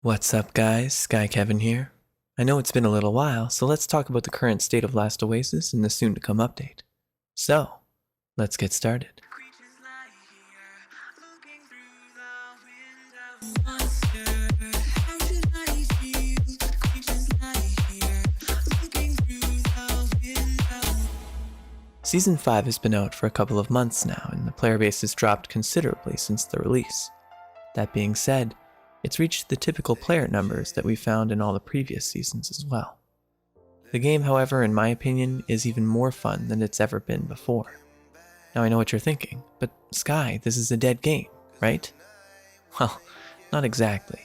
What's up guys, SkyKevin here. I know it's been a little while, so let's talk about the current state of Last Oasis and the soon-to-come update. So, let's get started. Season 5 has been out for a couple of months now, and the player base has dropped considerably since the release. That being said, it's reached the typical player numbers that we found in all the previous seasons as well. The game, however, in my opinion, is even more fun than it's ever been before. Now I know what you're thinking, but Sky, this is a dead game, right? Well, not exactly.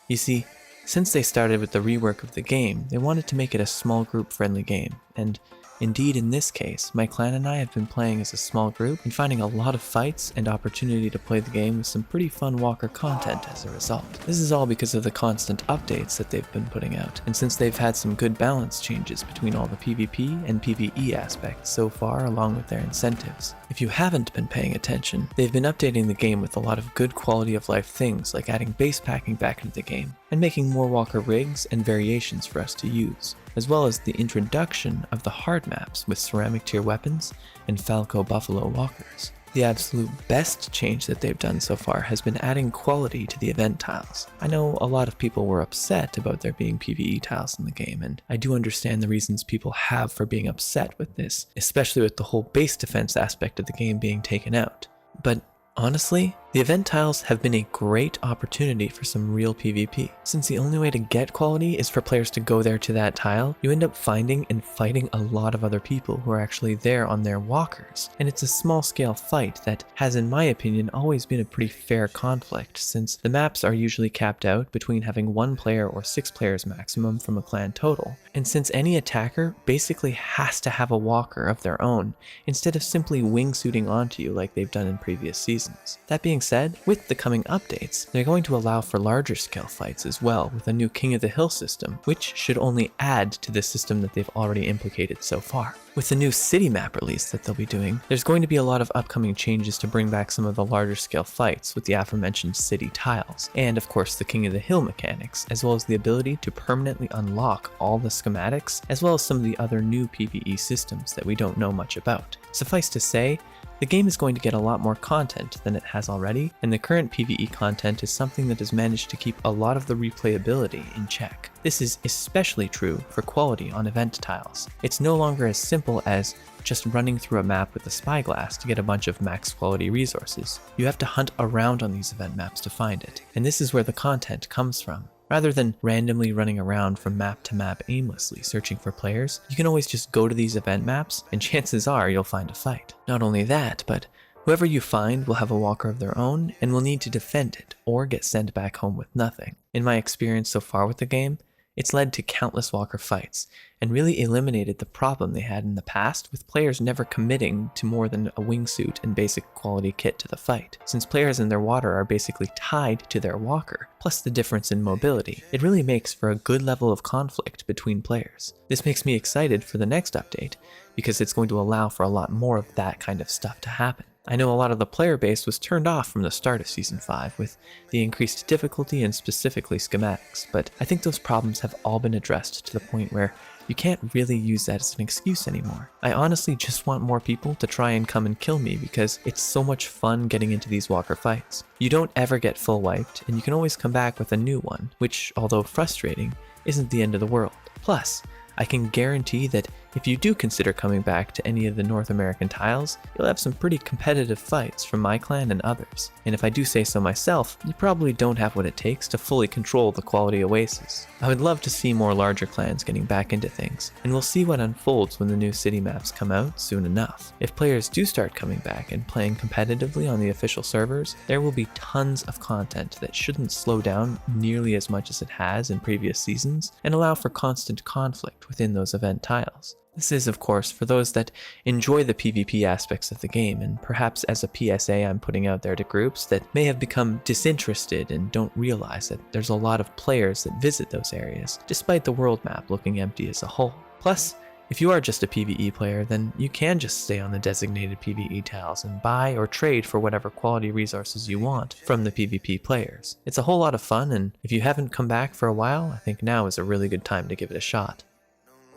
You see, since they started with the rework of the game, they wanted to make it a small group friendly game, and indeed in this case, my clan and I have been playing as a small group and finding a lot of fights and opportunity to play the game with some pretty fun walker content as a result. This is all because of the constant updates that they've been putting out, and since they've had some good balance changes between all the PvP and PvE aspects so far along with their incentives. If you haven't been paying attention, they've been updating the game with a lot of good quality of life things like adding base packing back into the game and making more walker rigs and variations for us to use, as well as the introduction of the hard maps with ceramic tier weapons and Falco buffalo walkers. The absolute best change that they've done so far has been adding quality to the event tiles. I know a lot of people were upset about there being PvE tiles in the game, and I do understand the reasons people have for being upset with this, especially with the whole base defense aspect of the game being taken out. But honestly, the event tiles have been a great opportunity for some real PvP. Since the only way to get quality is for players to go there to that tile, you end up finding and fighting a lot of other people who are actually there on their walkers. And it's a small scale fight that has, in my opinion, always been a pretty fair conflict, since the maps are usually capped out between having 1 player or 6 players maximum from a clan total. And since any attacker basically has to have a walker of their own, instead of simply wingsuiting onto you like they've done in previous seasons. That being said, with the coming updates, they're going to allow for larger scale fights as well with a new King of the Hill system, which should only add to the system that they've already implicated so far. With the new city map release that they'll be doing, there's going to be a lot of upcoming changes to bring back some of the larger scale fights with the aforementioned city tiles, and of course the King of the Hill mechanics, as well as the ability to permanently unlock all the schematics, as well as some of the other new PvE systems that we don't know much about. Suffice to say, the game is going to get a lot more content than it has already, and the current PvE content is something that has managed to keep a lot of the replayability in check. This is especially true for quality on event tiles. It's no longer as simple as just running through a map with a spyglass to get a bunch of max quality resources. You have to hunt around on these event maps to find it, and this is where the content comes from. Rather than randomly running around from map to map aimlessly searching for players, you can always just go to these event maps and chances are you'll find a fight. Not only that, but whoever you find will have a walker of their own and will need to defend it or get sent back home with nothing. In my experience so far with the game, it's led to countless walker fights and really eliminated the problem they had in the past with players never committing to more than a wingsuit and basic quality kit to the fight. Since players in their water are basically tied to their walker, plus the difference in mobility, it really makes for a good level of conflict between players. This makes me excited for the next update because it's going to allow for a lot more of that kind of stuff to happen. I know a lot of the player base was turned off from the start of Season 5 with the increased difficulty and specifically schematics, but I think those problems have all been addressed to the point where you can't really use that as an excuse anymore. I honestly just want more people to try and come and kill me because it's so much fun getting into these walker fights. You don't ever get full wiped, and you can always come back with a new one, which, although frustrating, isn't the end of the world. Plus, I can guarantee that if you do consider coming back to any of the North American tiles, you'll have some pretty competitive fights from my clan and others. And if I do say so myself, you probably don't have what it takes to fully control the quality Oasis. I would love to see more larger clans getting back into things, and we'll see what unfolds when the new city maps come out soon enough. If players do start coming back and playing competitively on the official servers, there will be tons of content that shouldn't slow down nearly as much as it has in previous seasons and allow for constant conflict within those event tiles. This is, of course, for those that enjoy the PvP aspects of the game, and perhaps as a PSA I'm putting out there to groups that may have become disinterested and don't realize that there's a lot of players that visit those areas, despite the world map looking empty as a whole. Plus, If you are just a PvE player, then you can just stay on the designated PvE tiles and buy or trade for whatever quality resources you want from the PvP players. It's a whole lot of fun, and if you haven't come back for a while, I think now is a really good time to give it a shot.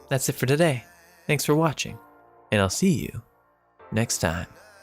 That's it for today. Thanks for watching, and I'll see you next time.